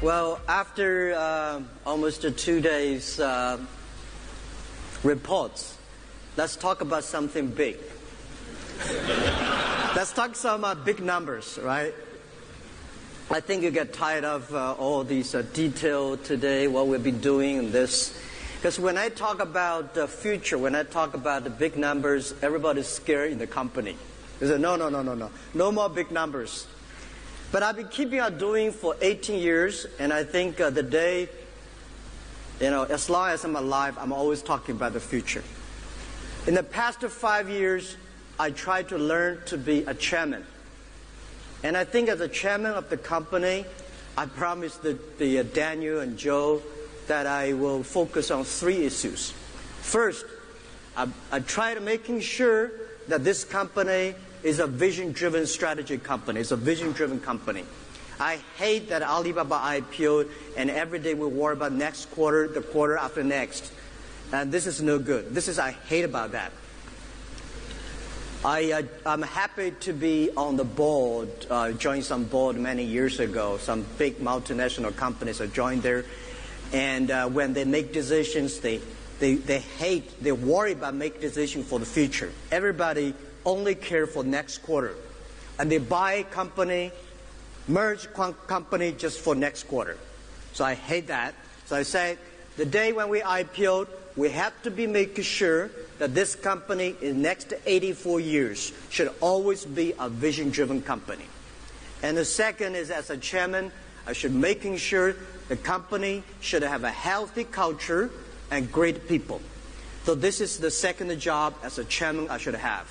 Well, after almost 2 days reports, let's talk about something big. Let's talk some big numbers, right? I think you get tired of all these detail today, what we've been doing in this. Because when I talk about the future, when I talk about the big numbers, everybody's scared in the company. They say, no more big numbers. But I've been keeping on doing for 18 years, and I think the day, as long as I'm alive, I'm always talking about the future. In the past 5 years, I tried to learn to be a chairman. And I think as a chairman of the company, I promised the Daniel and Joe that I will focus on 3 issues. First, I tried making sure that this company is a vision-driven strategy company. It's a vision-driven company. I hate that Alibaba IPO'd and every day we worry about next quarter, the quarter after next. And this is no good. I hate about that. I'm happy to be on the board, joined some board many years ago. Some big multinational companies I joined there. And when they make decisions, they worry about making decisions for the future. Everybody only care for next quarter. And they buy company, merge company just for next quarter. So I hate that. So I say, the day when we IPO'd, we have to be making sure that this company in the next 84 years should always be a vision-driven company. And the second is, as a chairman, I should making sure the company should have a healthy culture and great people. So this is the second job as a chairman I should have.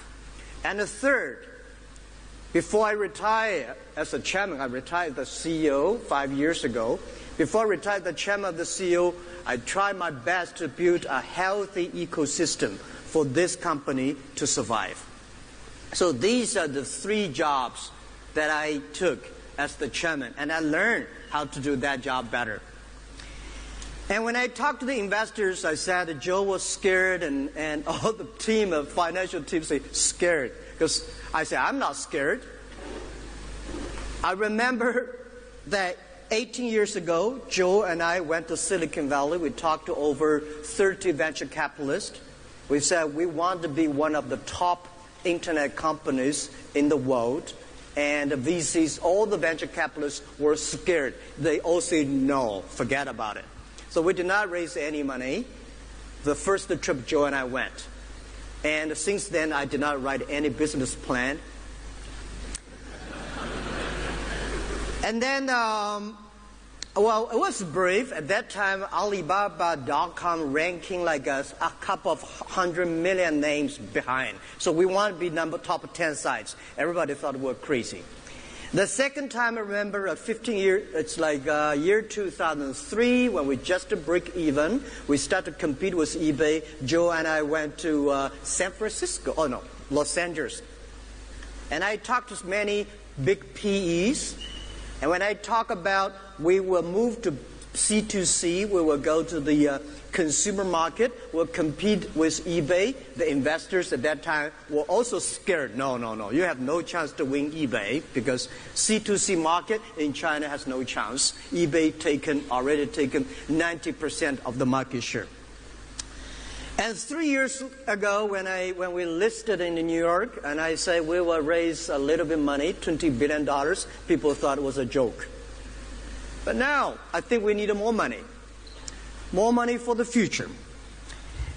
And the third, before I retire as a chairman, I retired as the CEO 5 years ago. Before I retired the chairman of the CEO, I tried my best to build a healthy ecosystem for this company to survive. So these are the 3 jobs that I took as the chairman, and I learned how to do that job better. And when I talked to the investors, I said that Joe was scared, and all the team, the financial team, say scared. Because I said, I'm not scared. I remember that 18 years ago, Joe and I went to Silicon Valley. We talked to over 30 venture capitalists. We said we want to be one of the top internet companies in the world. And the VCs, all the venture capitalists were scared. They all said, no, forget about it. So we did not raise any money. The first trip Joe and I went. And since then, I did not write any business plan. And then, it was brief. At that time, Alibaba.com ranking like a couple of 100 million names behind. So we want to be top 10 sites. Everybody thought we were crazy. The second time I remember, 15 years, it's like year 2003 when we just break even. We started to compete with eBay. Joe and I went to Los Angeles. And I talked to many big PEs. And when I talk about we will move to C2C, we will go to the consumer market, we'll compete with eBay. The investors at that time were also scared. No, you have no chance to win eBay because C2C market in China has no chance. eBay already taken 90% of the market share. And 3 years ago, when we listed in New York, and I said we will raise a little bit of money, $20 billion, people thought it was a joke. But now, I think we need more money for the future.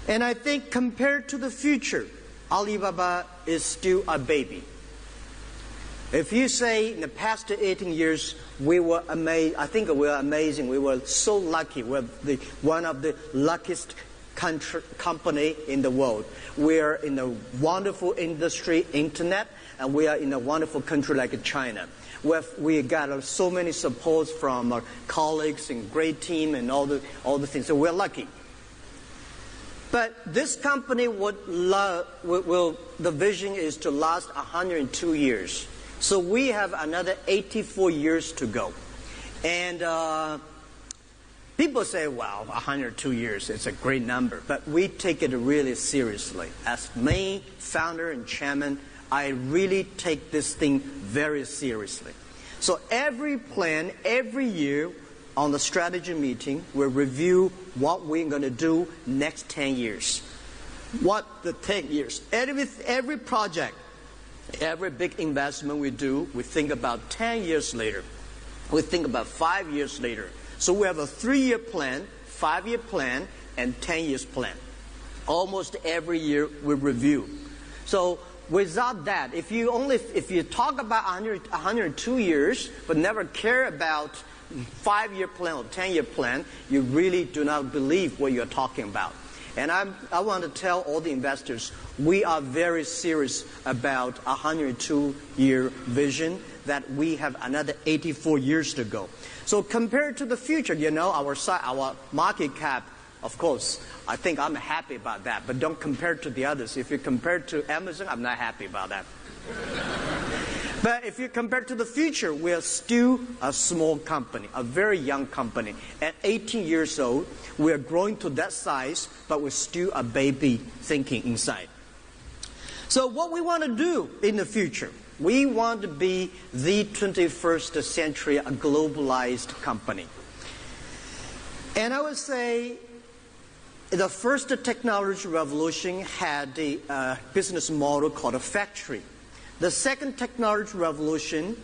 And I think compared to the future, Alibaba is still a baby. If you say in the past 18 years, we were amazing, I think we were amazing. We were so lucky. We're one of the luckiest company in the world. We are in a wonderful industry, internet, and we are in a wonderful country like China. We got so many supports from our colleagues and great team and all the things. So we're lucky. But this company the vision is to last 102 years. So we have another 84 years to go. And people say, wow, 102 years, it's a great number. But we take it really seriously. As main founder and chairman, I really take this thing very seriously. So every plan, every year, on the strategy meeting, we review what we're going to do next 10 years. What the 10 years. Every project, every big investment we do, we think about 10 years later. We think about 5 years later. So we have a 3-year plan, 5-year plan, and 10 years plan. Almost every year we review. So without that, if you talk about 102 years but never care about 5-year plan or 10-year plan, you really do not believe what you're talking about. And I want to tell all the investors, we are very serious about 102-year vision, that we have another 84 years to go. So compared to the future, our market cap, of course, I think I'm happy about that. But don't compare to the others. If you compare to Amazon, I'm not happy about that. But if you compare to the future, we are still a small company, a very young company. At 18 years old, we are growing to that size, but we're still a baby thinking inside. So what we want to do in the future, we want to be the 21st century, a globalized company. And I would say the first technology revolution had a business model called a factory. The second technology revolution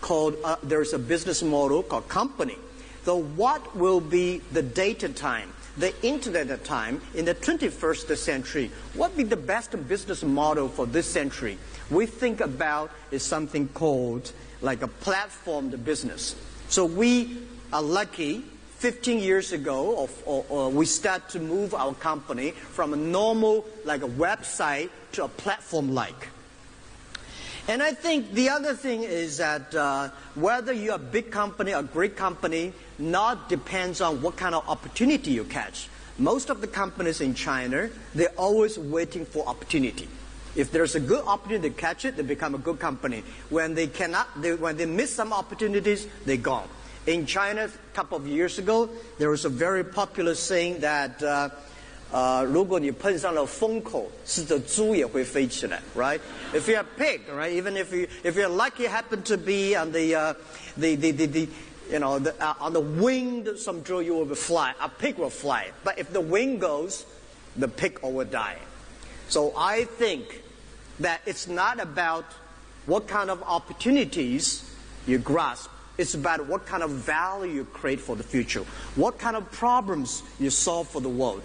called, there's a business model called company. So what will be the data time, the internet time in the 21st century? What will be the best business model for this century? We think about is something called like a platformed business. So we are lucky 15 years ago, or we start to move our company from a normal, like a website, to a platform-like. And I think the other thing is that whether you're a big company or a great company, not depends on what kind of opportunity you catch. Most of the companies in China, they're always waiting for opportunity. If there's a good opportunity to catch it, they become a good company. When they miss some opportunities, they're gone. In China, a couple of years ago, there was a very popular saying that 如果你碰上了风口，是的猪也会飞起来 right? If you're a pig, right? Even if you're lucky, happen to be on on the wing, some drill you will fly. A pig will fly. But if the wing goes, the pig will die. So I think that it's not about what kind of opportunities you grasp. It's about what kind of value you create for the future. What kind of problems you solve for the world.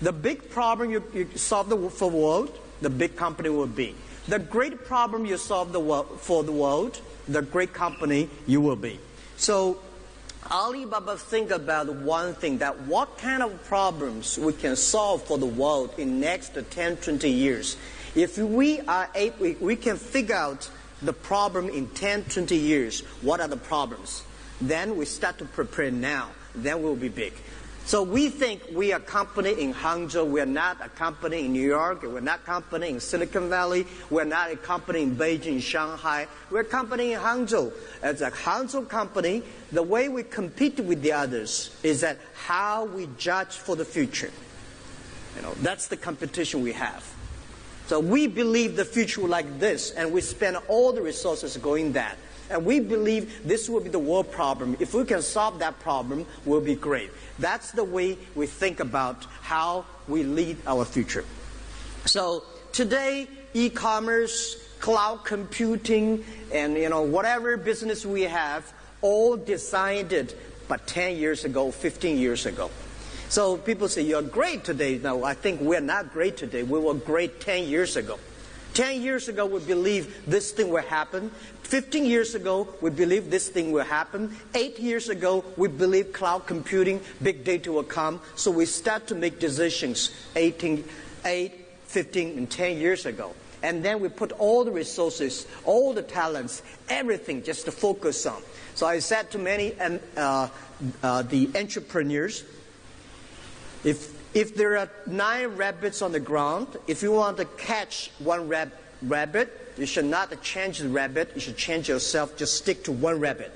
The big problem you solve for the world, the big company will be. The great problem you solve for the world, the great company you will be. So Alibaba think about one thing, that what kind of problems we can solve for the world in next 10, 20 years. If we are able, we can figure out the problem in 10, 20 years, what are the problems? Then we start to prepare now. Then we'll be big. So we think we are a company in Hangzhou. We're not a company in New York. We're not a company in Silicon Valley. We're not a company in Beijing, Shanghai. We're a company in Hangzhou. As a Hangzhou company, the way we compete with the others is that how we judge for the future. That's the competition we have. So we believe the future will like this, and we spend all the resources going that. And we believe this will be the world problem. If we can solve that problem, we'll be great. That's the way we think about how we lead our future. So today, e-commerce, cloud computing, and whatever business we have, all designed it but 10 years ago, 15 years ago. So people say, you're great today. No, I think we're not great today. We were great 10 years ago. 10 years ago, we believed this thing will happen. 15 years ago, we believed this thing will happen. 8 years ago, we believed cloud computing, big data will come. So we start to make decisions 8, 15, and 10 years ago. And then we put all the resources, all the talents, everything just to focus on. So I said to many the entrepreneurs, if there are 9 rabbits on the ground, if you want to catch one rabbit, you should not change the rabbit. You should change yourself. Just stick to one rabbit.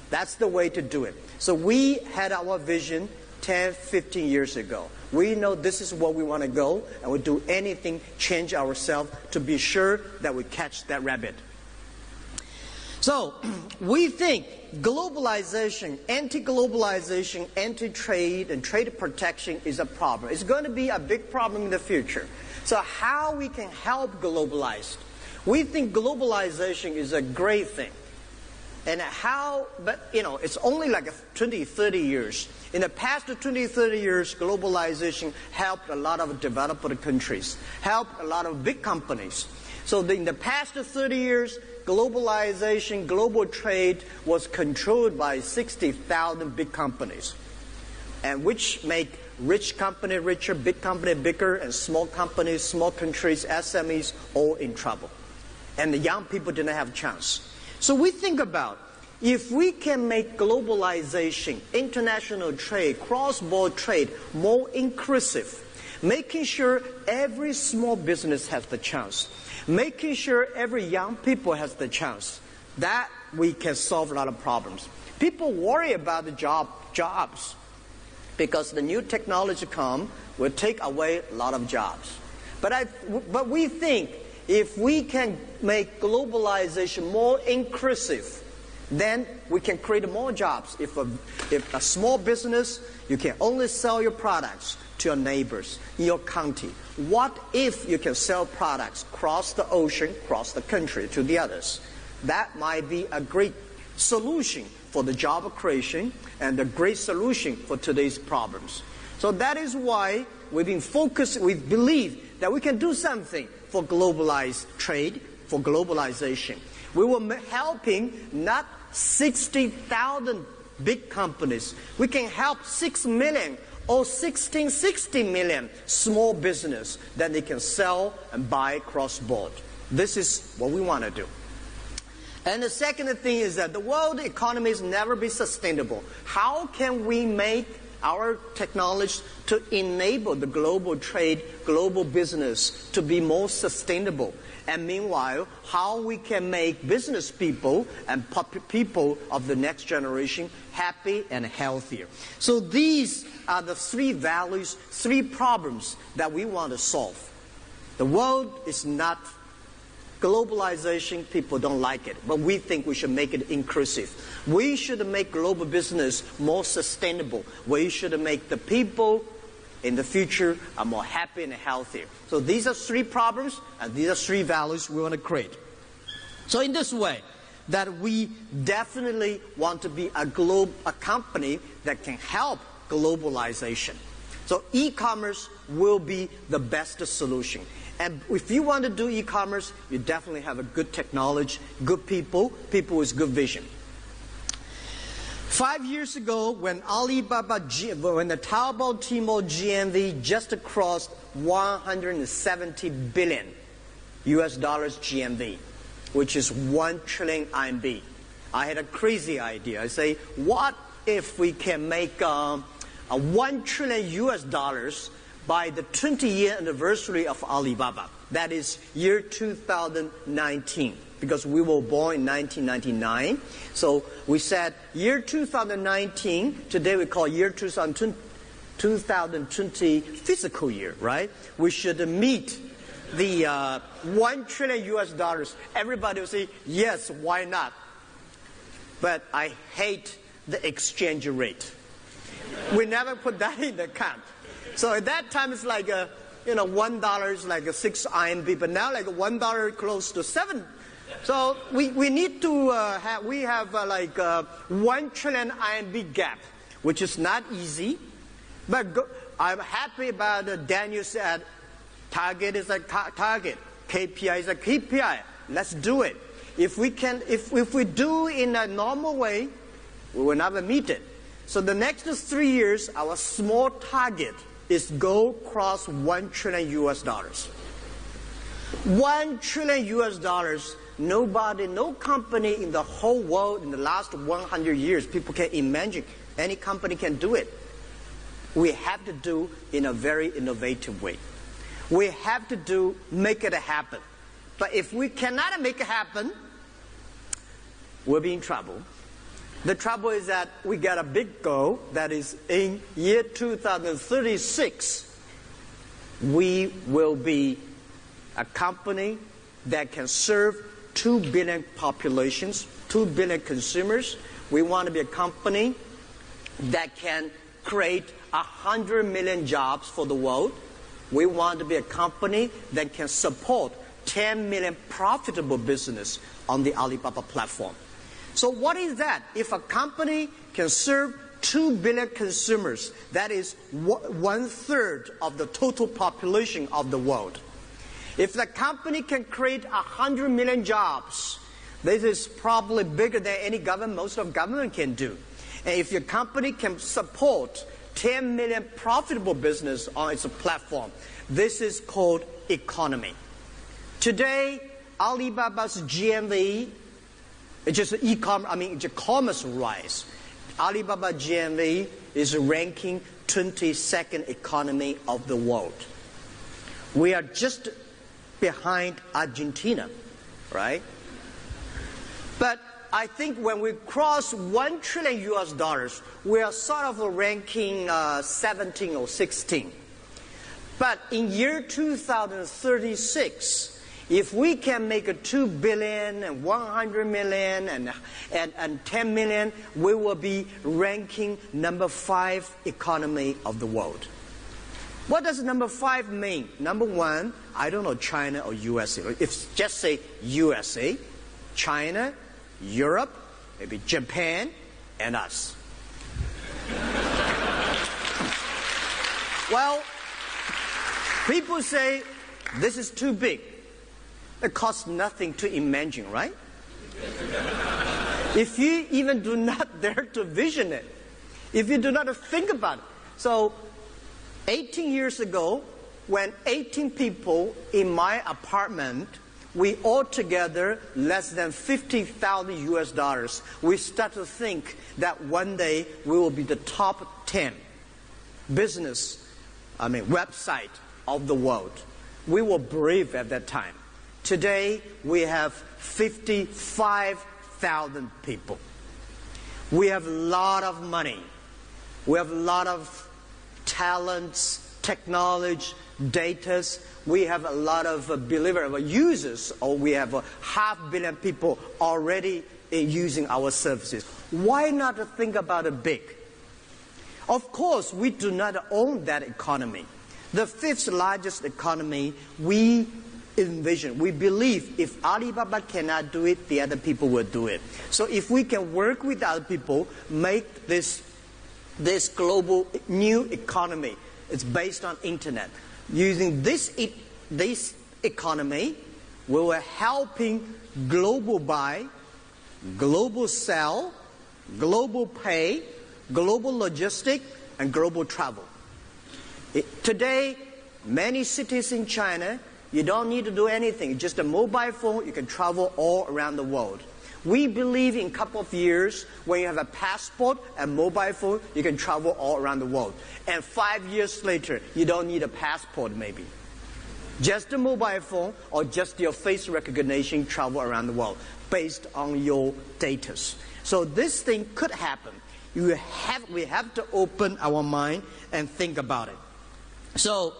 That's the way to do it. So we had our vision 10, 15 years ago. We know this is where we want to go, and we'll do anything, change ourselves to be sure that we catch that rabbit. So we think globalization, anti-globalization, anti-trade, and trade protection is a problem. It's going to be a big problem in the future. So how we can help globalize? We think globalization is a great thing. And how, but it's only like 20, 30 years. In the past 20, 30 years, globalization helped a lot of developed countries, helped a lot of big companies. So in the past 30 years, globalization, global trade was controlled by 60,000 big companies, and which make rich company richer, big company bigger, and small companies, small countries, SMEs, all in trouble. And the young people didn't have a chance. So we think about, if we can make globalization, international trade, cross-border trade more inclusive, making sure every small business has the chance, making sure every young people has the chance, that we can solve a lot of problems. People worry about the jobs because the new technology will take away a lot of jobs. But we think if we can make globalization more inclusive, then we can create more jobs. If a small business, you can only sell your products to your neighbors in your county. What if you can sell products across the ocean, across the country to the others? That might be a great solution for the job creation and a great solution for today's problems. So that is why we've been focused, we believe that we can do something for globalized trade, for globalization. We were helping not 60,000 big companies. We can help 6 million or 60 million small business that they can sell and buy cross-border. This is what we want to do. And the second thing is that the world economy has never been sustainable. How can we make our technology to enable the global trade, global business to be more sustainable? And meanwhile, how we can make business people and people of the next generation happy and healthier. So these are the three values, three problems that we want to solve. The world is not globalization, people don't like it, but we think we should make it inclusive. We should make global business more sustainable. We should make the people in the future are more happy and healthier. So these are three problems, and these are three values we want to create. So in this way, that we definitely want to be a company that can help globalization. So e-commerce will be the best solution. And if you want to do e-commerce, you definitely have a good technology, good people with good vision. 5 years ago, when when the Taobao Tmall GMV just crossed 170 billion US dollars GMV, which is 1 trillion RMB, I had a crazy idea. I say, what if we can make a 1 trillion US dollars by the 20-year anniversary of Alibaba? That is year 2019. Because we were born in 1999. So we said year 2019, today we call year 2020 physical year, right? We should meet the 1 trillion US dollars. Everybody will say, yes, why not? But I hate the exchange rate. We never put that in the account. So at that time it's like $1 is like 6 RMB, but now like $1 close to 7. So we need to have 1 trillion RMB gap, which is not easy. But I'm happy about Daniel said, target is a target, KPI is a KPI. Let's do it. If we do in a normal way, we will never meet it. So the next 3 years, our small target is go cross 1 trillion US dollars. 1 trillion US dollars. Nobody, no company in the whole world in the last 100 years, people can imagine any company can do it. We have to do in a very innovative way. We have to make it happen. But if we cannot make it happen, we'll be in trouble. The trouble is that we got a big goal, that is in year 2036, we will be a company that can serve 2 billion populations, 2 billion consumers We want to be a company that can create 100 million jobs for the world. We want to be a company that can support 10 million profitable business on the Alibaba platform. So what is that? If a company can serve 2 billion consumers, that is 1/3 of the total population of the world. If the company can create 100 million jobs, this is probably bigger than any government, most of government can do. And if your company can support 10 million profitable business on its platform, this is called economy. Today, Alibaba's GMV, it's just commerce rise. Alibaba GMV is ranking 22nd economy of the world. We are just behind Argentina, right? But I think when we cross $1 trillion, we are sort of ranking 17 or 16. But in year 2036, if we can make a 2 billion and 100 million and 10 million, we will be ranking number 5 economy of the world. What does number 5 mean? Number 1, I don't know, China or USA. If just say USA, China, Europe, maybe Japan, and us. Well, people say this is too big. It costs nothing to imagine, right? If you even do not dare to vision it, if you do not think about it. So 18 years ago, when 18 people in my apartment, we all together less than $50,000, we start to think that one day we will be the top 10 website of the world. We were brave at that time. Today, we have 55,000 people. We have a lot of money. We have a lot of talents, technology, data. We have a lot of users, or we have 500 million people already using our services. Why not think about it big? Of course, we do not own that economy. The 5th largest economy, we envision, we believe if Alibaba cannot do it, the other people will do it. So if we can work with other people, make this global new economy, it's based on internet. Using this economy, we were helping global buy, global sell, global pay, global logistic, and global travel. Today, many cities in China, you don't need to do anything. Just a mobile phone, you can travel all around the world. We believe in a couple of years, when you have a passport and mobile phone, you can travel all around the world. And 5 years later, you don't need a passport maybe. Just a mobile phone or just your face recognition travel around the world based on your data. So this thing could happen. We have to open our mind and think about it. So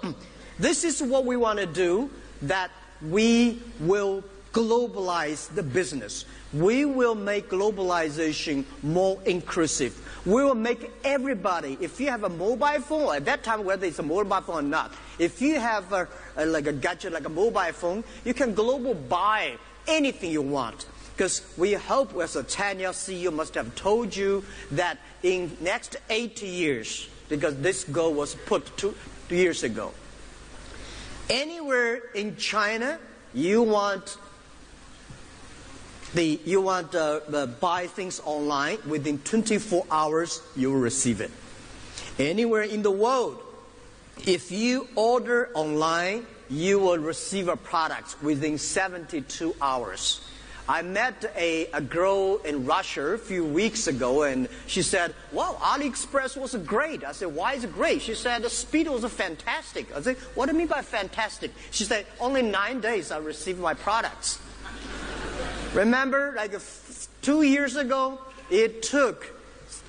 this is what we want to do, that we will globalize the business. We will make globalization more inclusive. We will make everybody, if you have a mobile phone, at that time whether it's a mobile phone or not, if you have a gadget like a mobile phone, you can global buy anything you want. Because we hope, as a 10-year CEO must have told you, that in next 80 years, because this goal was put 2 years ago, anywhere in China you want buy things online, within 24 hours you will receive it. Anywhere in the world, if you order online, you will receive a product within 72 hours. I met a girl in Russia a few weeks ago, and she said, wow, AliExpress was great. I said, why is it great? She said, the speed was fantastic. I said, what do you mean by fantastic? She said, only 9 days I received my products. Remember, 2 years ago, it took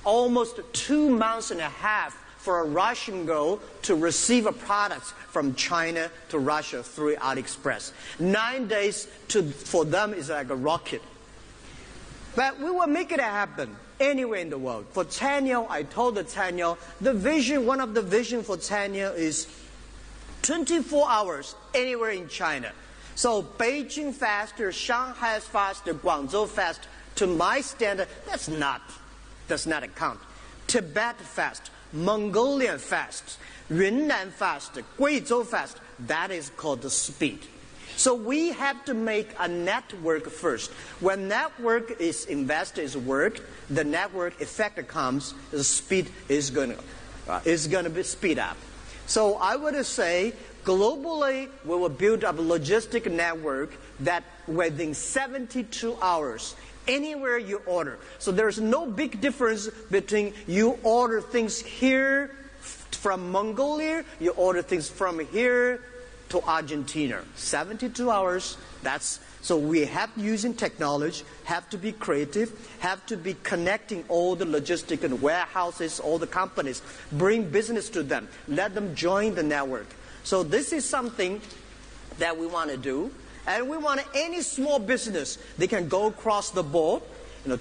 almost 2 months and a half for a Russian girl to receive a product from China to Russia through AliExpress. 9 days for them is like a rocket. But we will make it happen. anywhere in the world. For Chanyeol, I told the Chanyeol, the vision, one of the vision for Chanyeol is 24 hours anywhere in China. So Beijing faster, Shanghai faster, Guangzhou fast, to my standard, does not account. Tibet fast, Mongolian fast, Yunnan fast, Guizhou fast, that is called the speed. So we have to make a network first. When network is invested, is worked, the network effect comes, the speed is going to be speed up. So I would say globally we will build up a logistic network that within 72 hours, anywhere you order. So there's no big difference between you order things here from Mongolia, you order things from here to Argentina. 72 hours, so we have using technology, have to be creative, have to be connecting all the logistic and warehouses, all the companies, bring business to them, let them join the network. So this is something that we want to do. And we want any small business, they can go across the board.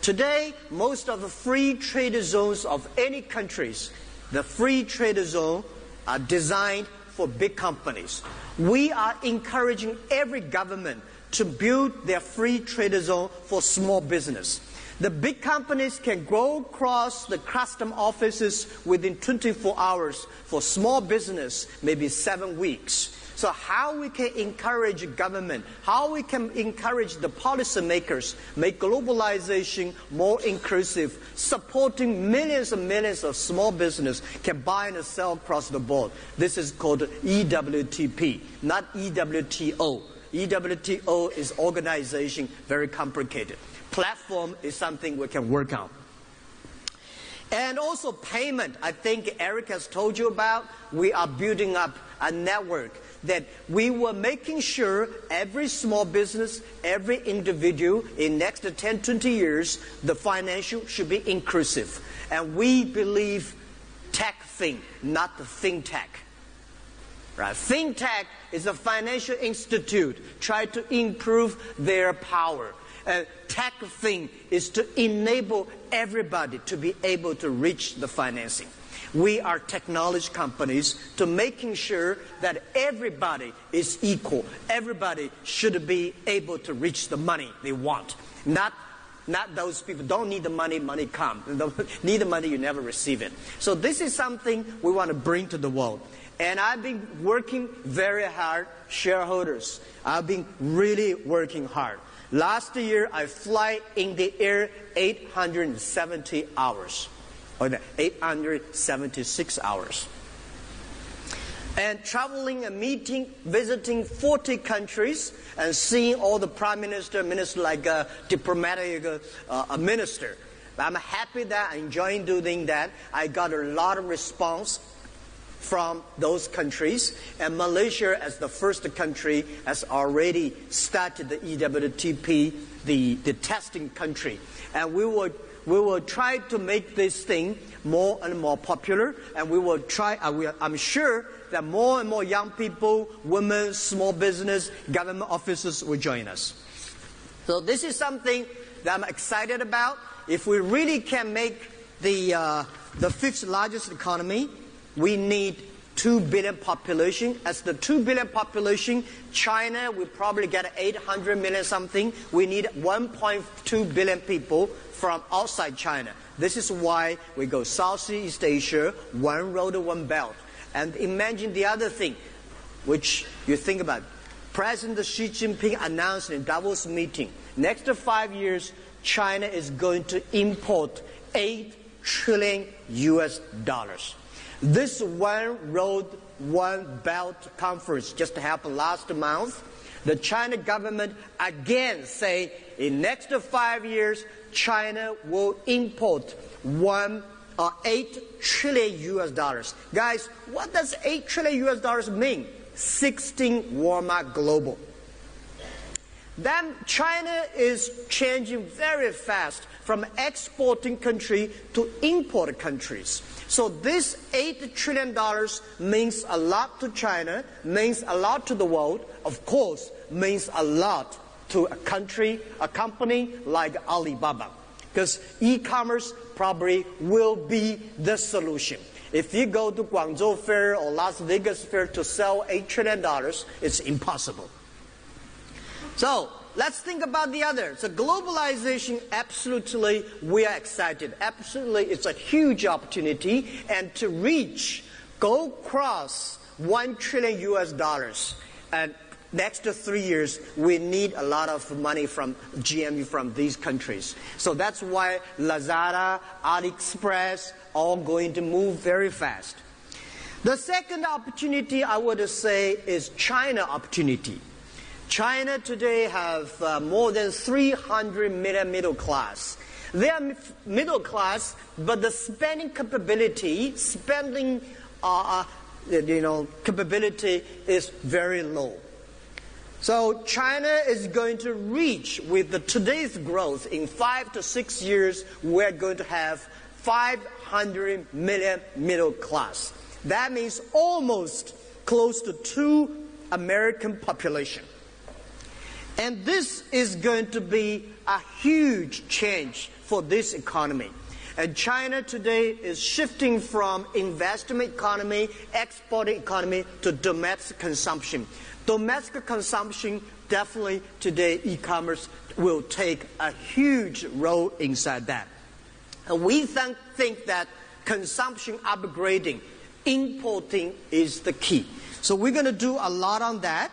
Today, most of the free trade zones of any countries, the free trade zone are designed for big companies. We are encouraging every government to build their free trade zone for small business. The big companies can go across the custom offices within 24 hours. For small business, maybe 7 weeks. So how we can encourage government, how we can encourage the policymakers, make globalization more inclusive, supporting millions and millions of small business can buy and sell across the board. This is called EWTP, not EWTO. EWTO is organization, very complicated. Platform is something we can work on. And also payment, I think Eric has told you about. We are building up a network that we were making sure every small business, every individual in next 10, 20 years, the financial should be inclusive. And we believe tech thing, not the fintech. Right? Fintech is a financial institute try to improve their power. Tech thing is to enable everybody to be able to reach the financing. We are technology companies to making sure that everybody is equal. Everybody should be able to reach the money they want. Not those people don't need the money, money come. Need the money, you never receive it. So this is something we want to bring to the world. And I've been working very hard, shareholders. I've been really working hard. Last year, I fly in the air 870 hours. Or 876 hours. And traveling and meeting, visiting 40 countries, and seeing all the prime minister like a diplomatic minister. I'm happy that I'm enjoying doing that. I got a lot of response from those countries. And Malaysia, as the first country, has already started the EWTP, the testing country. And we will try to make this thing more and more popular, and we will try, I'm sure that more and more young people, women, small business, government officers will join us. So this is something that I'm excited about. If we really can make the fifth largest economy, we need 2 billion population. As the 2 billion population, China will probably get 800 million something. We need 1.2 billion people from outside China. This is why we go Southeast Asia, one road, one belt. And imagine the other thing, which you think about. President Xi Jinping announced in Davos meeting, next 5 years, China is going to import $8 trillion. This one road, one belt conference just happened last month. The China government again say in next 5 years, China will import $8 trillion. Guys, what does $8 trillion mean? 16 Walmart global. Then China is changing very fast from exporting country to import countries. So this $8 trillion means a lot to China, means a lot to the world, of course, means a lot to a company like Alibaba. because e-commerce probably will be the solution. If you go to Guangzhou Fair or Las Vegas Fair to sell $8 trillion, it's impossible. So let's think about the other. So globalization, absolutely, we are excited. Absolutely, it's a huge opportunity. And to go cross $1 trillion US. And next 3 years, we need a lot of money from GME from these countries. So that's why Lazada, AliExpress, all going to move very fast. The second opportunity I would say is China opportunity. China today have more than 300 million middle class. They are middle class, but the spending capability, capability is very low. So China is going to reach, with today's growth, in 5 to 6 years, we're going to have 500 million middle class. That means almost close to 2 American population. And this is going to be a huge change for this economy. And China today is shifting from investment economy, exporting economy, to domestic consumption. Domestic consumption, definitely today e-commerce will take a huge role inside that. And we think that consumption upgrading, importing is the key. So we're going to do a lot on that.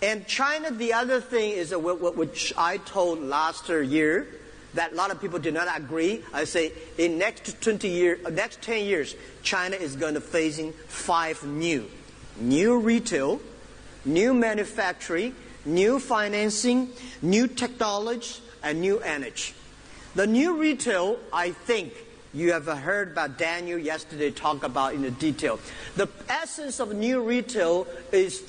And China, the other thing is which I told last year, that a lot of people do not agree. I say in next 10 years, China is going to facing 5 new retail, new manufacturing, new financing, new technology, and new energy. The new retail, I think you have heard about Daniel yesterday talk about in the detail. The essence of new retail is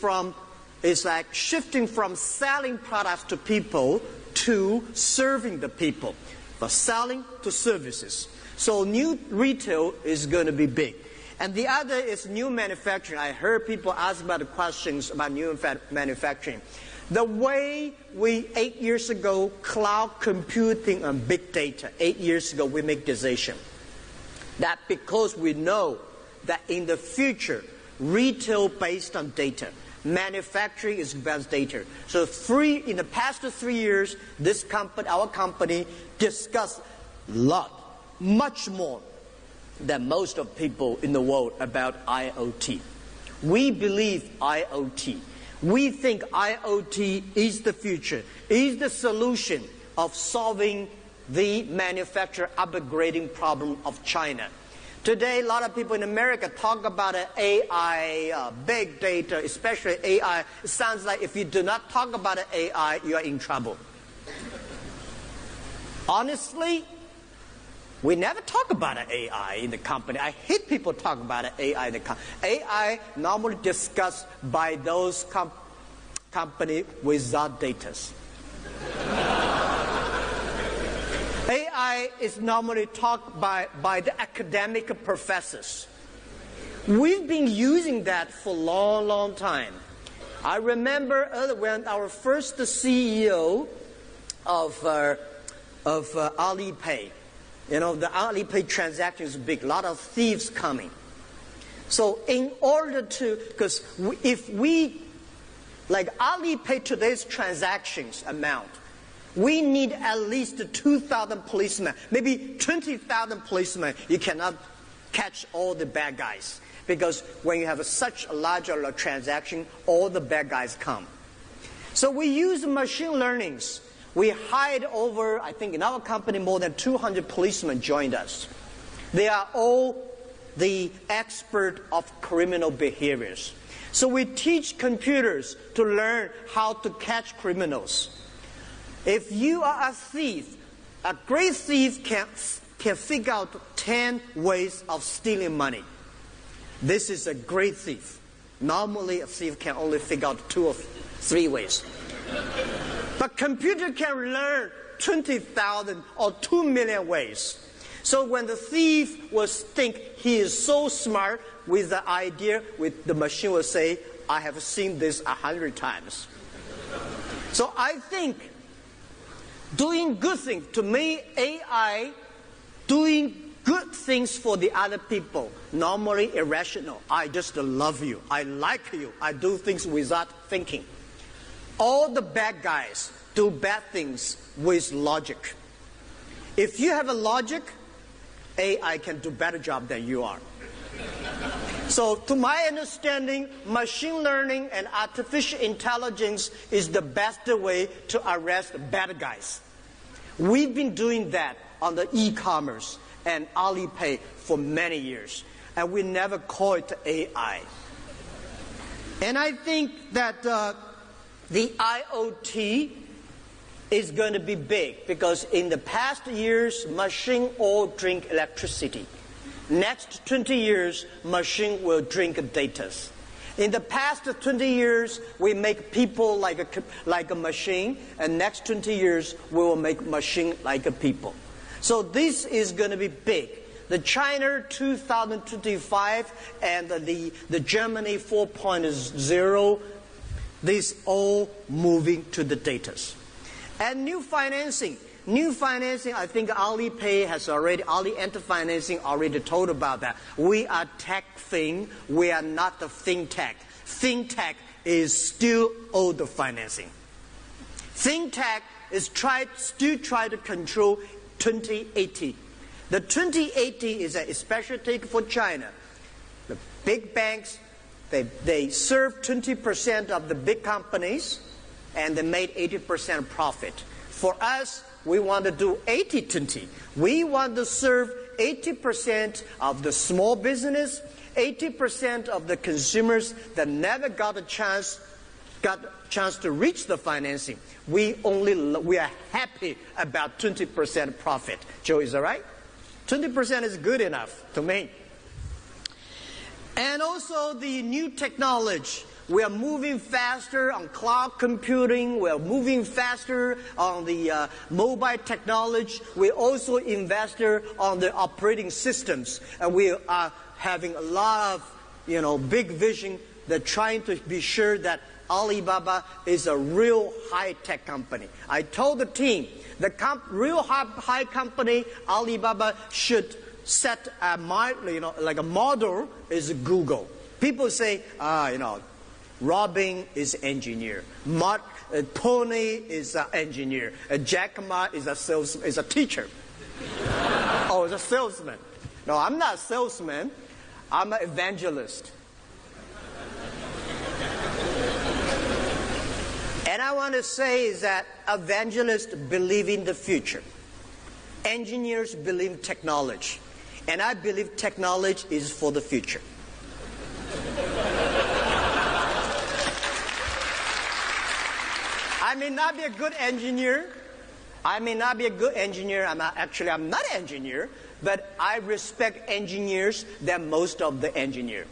like shifting from selling products to people to serving the people, from selling to services. So new retail is going to be big. And the other is new manufacturing. I heard people ask about the questions about new manufacturing. The way 8 years ago, cloud computing and big data, 8 years ago we make decision. That because we know that in the future, retail based on data, manufacturing is based data. So in the past 3 years, our company discussed much more than most of people in the world about IoT. We believe IoT. We think IoT is the future, is the solution of solving the manufacturer upgrading problem of China. Today, a lot of people in America talk about AI, big data, especially AI. It sounds like if you do not talk about AI, you are in trouble. Honestly, we never talk about AI in the company. I hate people talk about AI in the company. AI normally discussed by those companies without data. AI is normally talked by the academic professors. We've been using that for a long, long time. I remember when our first CEO of Alipay, the Alipay transaction is big, a lot of thieves coming. So in order to, because if we, like Alipay today's transactions amount, we need at least 2,000 policemen, maybe 20,000 policemen. You cannot catch all the bad guys. Because when you have such a large transaction, all the bad guys come. So we use machine learnings. We hired over, I think in our company, more than 200 policemen joined us. They are all the expert of criminal behaviors. So we teach computers to learn how to catch criminals. If you are a thief, a great thief can figure out 10 ways of stealing money. This is a great thief. Normally, a thief can only figure out 2 or 3 ways. But computer can learn 20,000 or 2 million ways. So when the thief will think he is so smart with the idea, the machine will say, I have seen this 100 times. So I think doing good things. To me, AI doing good things for the other people, normally irrational. I just love you. I like you. I do things without thinking. All the bad guys do bad things with logic. If you have a logic, AI can do better job than you are. So to my understanding, machine learning and artificial intelligence is the best way to arrest bad guys. We've been doing that on the e-commerce and Alipay for many years, and we never call it AI. And I think that the IoT is going to be big, because in the past years, machine all drink electricity. Next 20 years, machine will drink data. In the past 20 years, we make people like a machine, and next 20 years, we will make machine like a people. So this is going to be big. The China 2025 and the Germany 4.0, this all moving to the data. And new financing. New financing, I think Alipay has already, Ali Enter Financing already told about that. We are tech thing, we are not the fintech. Fintech is still old financing. Fintech is still try to control 2080. The 2080 is a specialty for China. The big banks, they serve 20% of the big companies, and they made 80% profit. For us, we want to do 80-20. We want to serve 80% of the small business, 80% of the consumers that never got a chance to reach the financing. We are happy about 20% profit. Joe, is that right? 20% is good enough to me. And also the new technology. We are moving faster on cloud computing. We are moving faster on the mobile technology. We also invest on the operating systems. And we are having a lot of, big vision. They're trying to be sure that Alibaba is a real high-tech company. I told the team, the real high company, Alibaba, should set a like a model is Google. People say, Robin is engineer. Pony is an engineer. Jack Ma is a teacher. Oh, is a salesman. No, I'm not a salesman. I'm an evangelist. And I want to say is that evangelists believe in the future. Engineers believe technology. And I believe technology is for the future. I may not be a good engineer. I'm not an engineer, but I respect engineers than most of the engineers.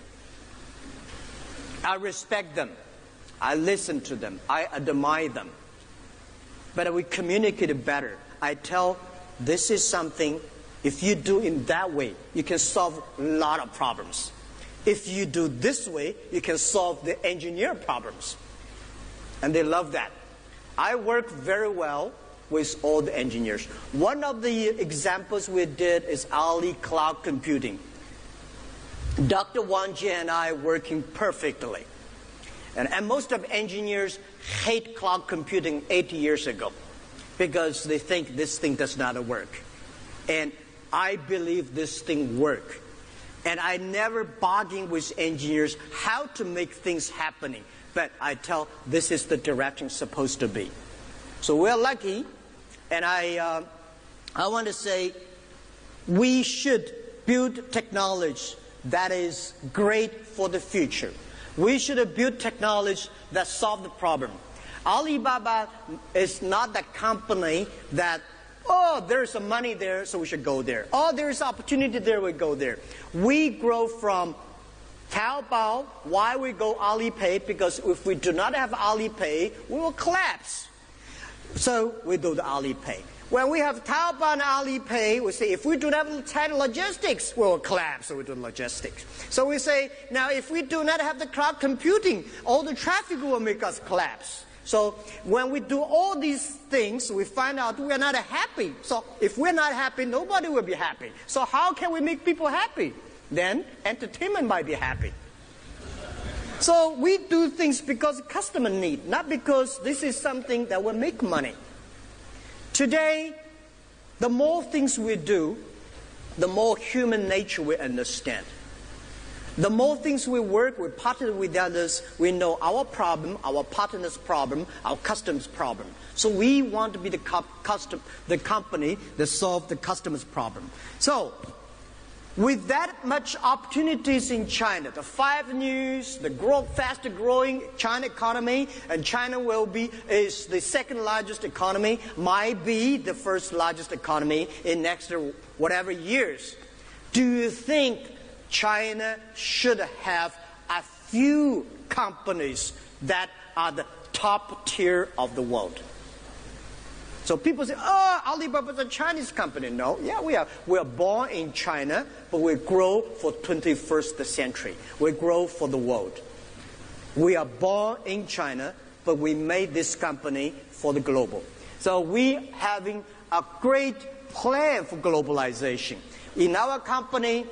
I respect them. I listen to them. I admire them. But we communicate better. I tell, this is something, if you do in that way, you can solve a lot of problems. If you do this way, you can solve the engineer problems. And they love that. I work very well with all the engineers. One of the examples we did is Ali Cloud Computing. Dr. Wang Jie and I working perfectly. And most of engineers hate cloud computing 80 years ago because they think this thing does not work. And I believe this thing works. And I never bargain with engineers how to make things happening. But I tell this is the direction supposed to be. So we're lucky. And I want to say we should build technology that is great for the future. We should build technology that solve the problem. Alibaba is not the company that, there's some money there, so we should go there. There's opportunity there, we go there. We grow from Taobao. Why we go Alipay? Because if we do not have Alipay, we will collapse. So we do the Alipay. When we have Taobao and Alipay, we say, if we do not have logistics, we will collapse, so we do logistics. So we say, now if we do not have the cloud computing, all the traffic will make us collapse. So when we do all these things, we find out we are not happy. So if we're not happy, nobody will be happy. So how can we make people happy? Then entertainment might be happy. So we do things because customer need, not because this is something that will make money. Today, the more things we do, the more human nature we understand. The more things we work, we partner with others, we know our problem, our partner's problem, our customer's problem. So we want to be the company that solves the customer's problem. So with that much opportunities in China, the 5 news, the faster growing China economy, and China is the second largest economy, might be the first largest economy in next whatever years. Do you think China should have a few companies that are the top tier of the world? So people say, oh, Alibaba is a Chinese company. No, yeah, we are born in China, but we grow for 21st century. We grow for the world. We are born in China, but we made this company for the global. So we having a great plan for globalization. In our company,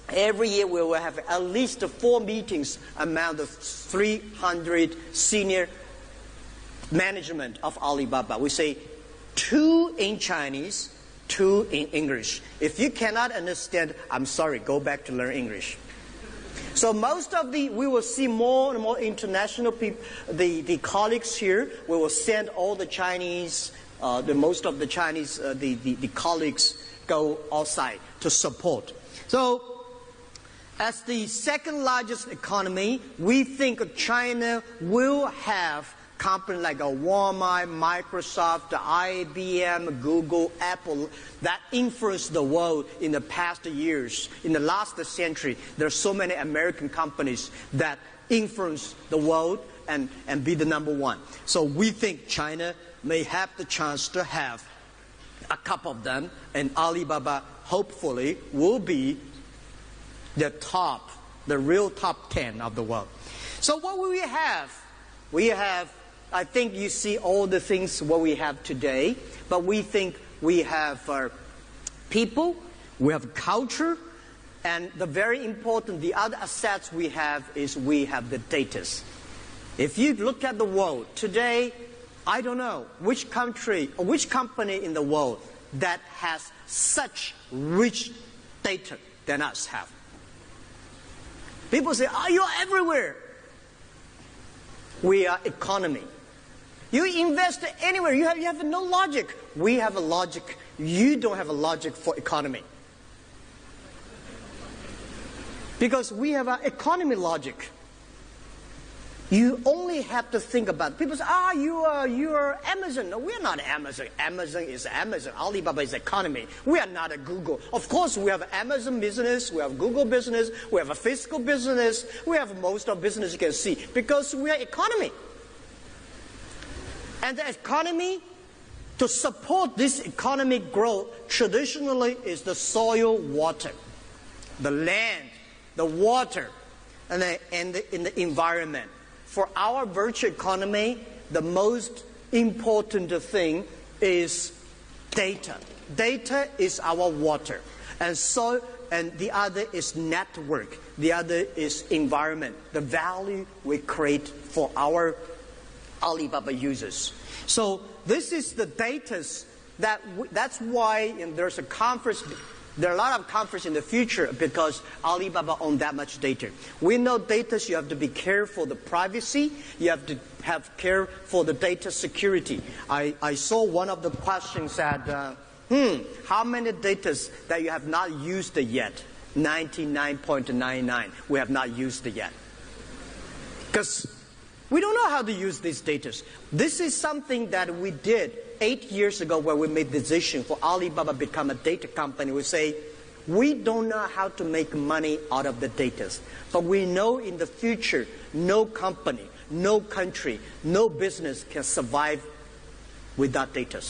every year we will have at least 4 meetings among the 300 senior management of Alibaba. We say 2 in Chinese, 2 in English. If you cannot understand, I'm sorry, go back to learn English. So we will see more and more international people, the colleagues here. We will send all the Chinese, most of the Chinese, the colleagues go outside to support. So as the second largest economy, we think China will have companies like Walmart, Microsoft, IBM, Google, Apple that influence the world in the past years. In the last century, there are so many American companies that influence the world and be the number one. So we think China may have the chance to have a couple of them, and Alibaba hopefully will be the real top 10 of the world. So what will we have? We have, I think you see all the things what we have today, but we think we have people, we have culture, and the very important, the other assets we have is we have the data. If you look at the world today, I don't know which country or which company in the world that has such rich data than us have. People say, oh, you're everywhere. We are economy. You invest anywhere. You have no logic. We have a logic. You don't have a logic for economy. Because we have an economy logic. You only have to think about it. People say, you are Amazon. No, we are not Amazon. Amazon is Amazon. Alibaba is economy. We are not a Google. Of course, we have Amazon business. We have Google business. We have a physical business. We have most of business you can see. Because we are economy. And the economy, to support this economic growth, traditionally is the soil, water, the land, the water, and the environment. For our virtual economy, the most important thing is data. Data is our water. And the other is network. The other is environment, the value we create for our Alibaba users. So this is the data that's why there's a conference. There are a lot of conferences in the future because Alibaba owns that much data. We know data, you have to be careful the privacy. You have to have care for the data security. I saw one of the questions said, how many data that you have not used yet? 99.99 we have not used yet. Because we don't know how to use these data. This is something that we did 8 years ago where we made the decision for Alibaba become a data company. We say, we don't know how to make money out of the data. But we know in the future, no company, no country, no business can survive without data.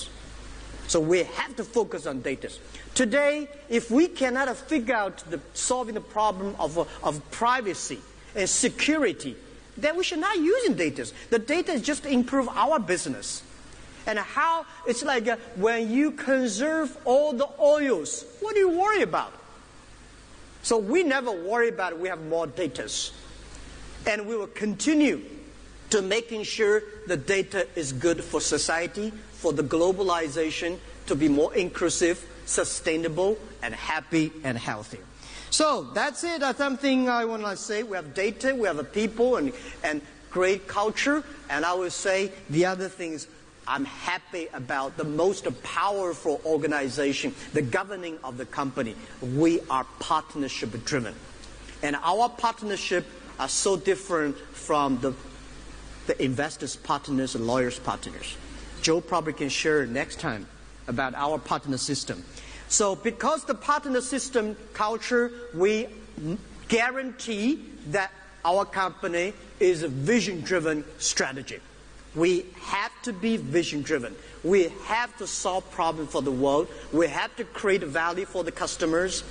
So we have to focus on data. Today, if we cannot figure out solving the problem of privacy and security, then we should not using data. The data is just to improve our business. And how, it's like when you conserve all the oils, what do you worry about? So we never worry about it. We have more data. And we will continue to making sure the data is good for society, for the globalization, to be more inclusive, sustainable, and happy and healthy. So that's it. That's something I want to say. We have data, we have a people, and great culture. And I would say the other things, I'm happy about the most powerful organization, the governing of the company. We are partnership driven. And our partnership are so different from the investors' partners and lawyers' partners. Joe probably can share next time about our partner system. So because the partner system culture, we guarantee that our company is a vision-driven strategy. We have to be vision-driven. We have to solve problems for the world. We have to create value for the customers.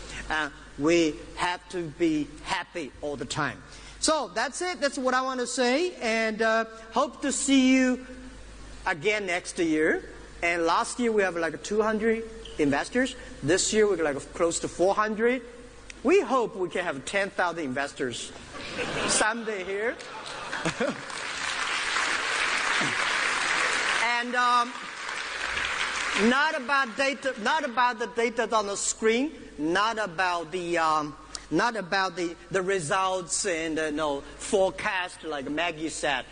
We have to be happy all the time. So that's it. That's what I want to say. And hope to see you again next year. And last year we have like 200 investors. This year we're like close to 400. We hope we can have 10,000 investors someday here. And not about data, not about the data on the screen, not about the results and forecast like Maggie said.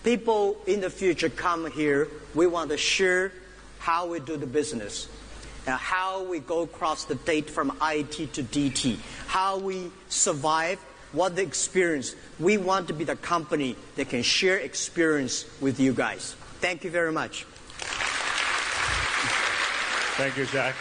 People in the future come here. We want to share how we do the business, how we go across the date from IT to DT, how we survive, what the experience. We want to be the company that can share experience with you guys. Thank you very much. Thank you, Jack.